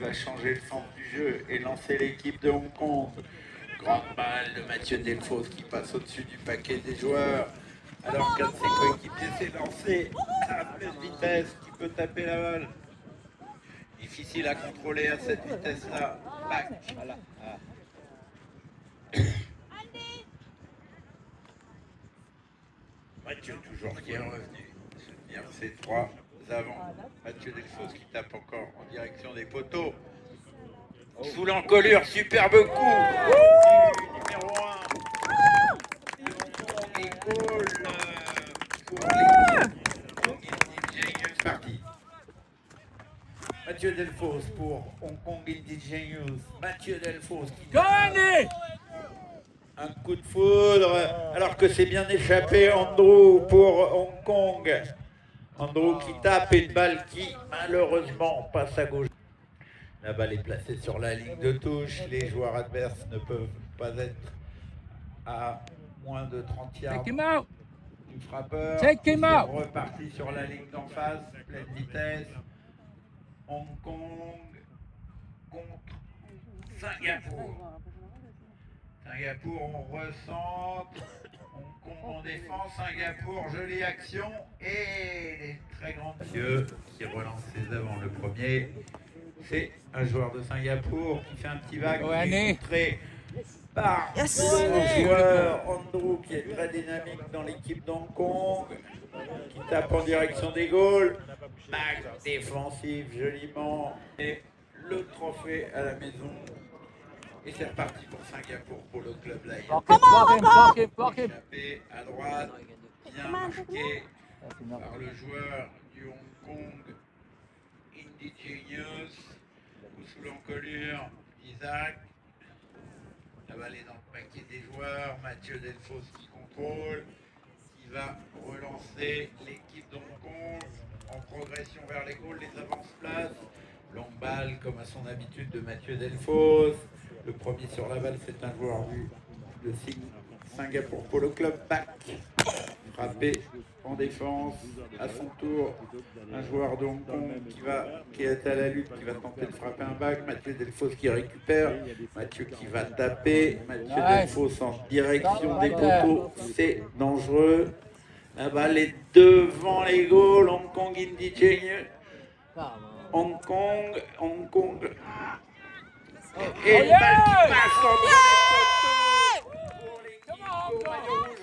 va changer le sens du jeu et lancer l'équipe de Hong Kong. Grande balle de Mathieu Delfos qui passe au-dessus du paquet des joueurs. Alors qu'un de ses coéquipiers s'est lancé à pleine vitesse, qui peut taper la balle. Difficile à contrôler à cette vitesse-là. Back. Voilà. Mathieu toujours qui est revenu soutenir ses trois avant. Mathieu Delfos qui tape encore en direction des poteaux. Sous l'encolure, superbe coup du numéro 1. Et goal pour l'équipe Indigenous Party. Mathieu Delfos pour Hong Kong Indigenous. Mathieu Delfos qui gagne un coup de foudre, alors que c'est bien échappé Andrew pour Hong Kong. Andrew qui tape une balle qui malheureusement passe à gauche. La balle est placée sur la ligne de touche. Les joueurs adverses ne peuvent pas être à moins de 30 yards du frappeur. C'est reparti sur la ligne d'en face, pleine vitesse. Hong Kong contre Singapour. Singapour, on recentre. Hong Kong en défense. Singapour, jolie action. Et les très grands yeux qui relancent ses avants. Le premier, c'est un joueur de Singapour qui fait un petit vague. Qui est contré par son joueur Andrew qui est très dynamique dans l'équipe d'Hong Kong. Qui tape en direction des goals. Bague défensive joliment. Et le trophée à la maison. Et c'est reparti pour Singapour pour le club Lion. Échappé à droite, bien marqué par le joueur du Hong Kong Indigenous. Coup sous l'encolure d'Isaac. La balle est dans le paquet des joueurs. Mathieu Delfos qui contrôle. Qui va relancer l'équipe d'Hong Kong en progression vers les goals. Les avance-places. Longue balle comme à son habitude de Mathieu Delfos. Le premier sur la balle, c'est un joueur de Singapour Polo Club. Back. Frappé en défense. À son tour, un joueur de Hong Kong qui est à la lutte, qui va tenter de frapper un back. Mathieu Delfos qui récupère. Mathieu qui va taper. Mathieu Delfos en direction des poteaux. C'est dangereux. La balle est devant les goals. Hong Kong Indigenous. Hong Kong. Et une balle qui passe entre les poteaux pour l'équipe au maillot rouge.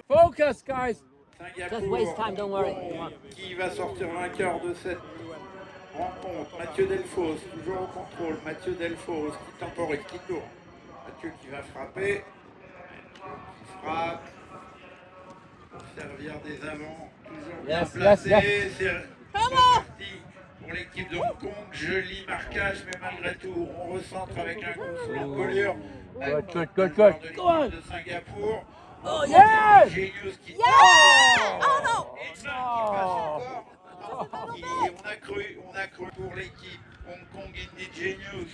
Focus, guys. Singapour, qui va sortir vainqueur de cette rencontre. Mathieu Delfos, toujours au contrôle. Mathieu Delfos qui temporise, qui tourne. Mathieu qui va frapper. Qui frappe. Pour servir des avants. Toujours bien placé. C'est reparti. Pour l'équipe de Hong Kong, joli marquage, mais malgré tout, on recentre avec un coup sous l'encolure. De Singapour. Oh, yes! Genius qui... Oh non! Et qui passe encore. On a cru pour l'équipe Hong Kong Indigenous.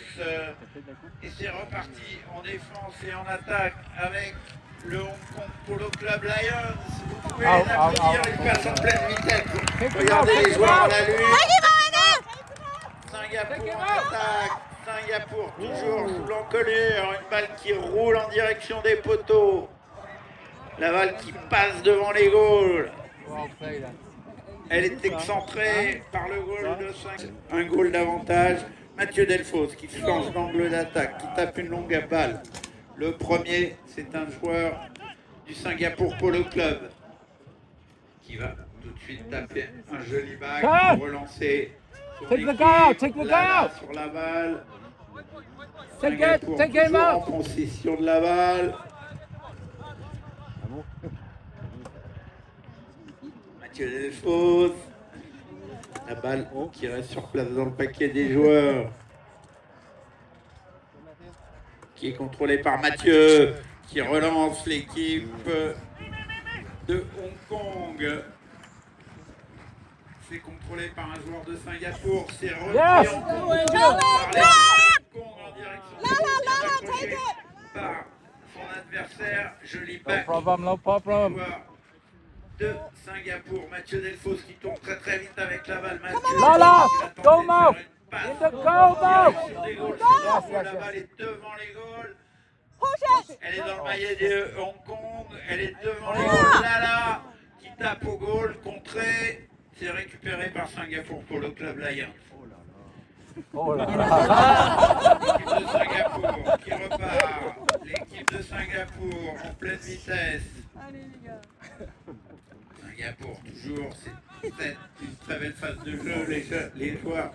Et c'est reparti en défense et en attaque avec le Hong Kong Polo Club Lions. Vous pouvez l'applaudir, il passe en pleine vitesse. Regardez les joueurs à la lutte. Singapour en attaque. Singapour toujours sous l'encolure. Une balle qui roule en direction des poteaux. La balle qui passe devant les goals. Elle est excentrée par le goal de 5. Un goal d'avantage. Mathieu Delfos qui change d'angle d'attaque, qui tape une longue balle. Le premier, c'est un joueur du Singapour Polo Club qui va tout de suite taper un joli back pour relancer. Sur la balle. Singapour toujours en possession de la balle. Mathieu Delfos. La balle qui reste sur place dans le paquet des joueurs. Qui est contrôlé par Mathieu. Qui relance l'équipe de Hong Kong. C'est contrôlé par un joueur de Singapour. C'est repris en contrôle par les Hong Kong en direction par son adversaire. Joli back. No problem. De Singapour, Mathieu Delfos qui tourne très vite avec la balle. Mathieu Lala, qui va tenter de faire une passe. In the goal box. Des goals. Yes, yes, La yes. balle est devant les goals. Push it! Elle est dans le maillet de Hong Kong. Elle est devant les goals. Lala qui tape au goal. Contré. C'est récupéré par Singapour pour le club Lions. Oh là là. L'équipe de Singapour qui repart. L'équipe de Singapour en pleine vitesse. Allez, les gars. Singapour, toujours, c'est une très belle phase de jeu. Les joueurs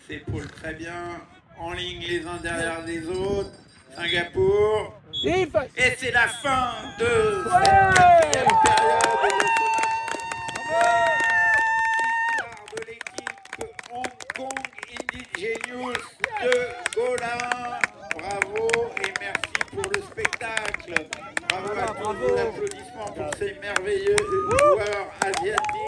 s'épaulent très bien, en ligne les uns derrière les autres. Singapour. Defense. Et c'est la fin de cette Ouais. quatrième période de ce match. Victoire de l'équipe Hong Kong Indigenous de Gola. Bravo et merci pour le spectacle. Bravo à tous, des applaudissements pour ces merveilleux joueurs asiatiques.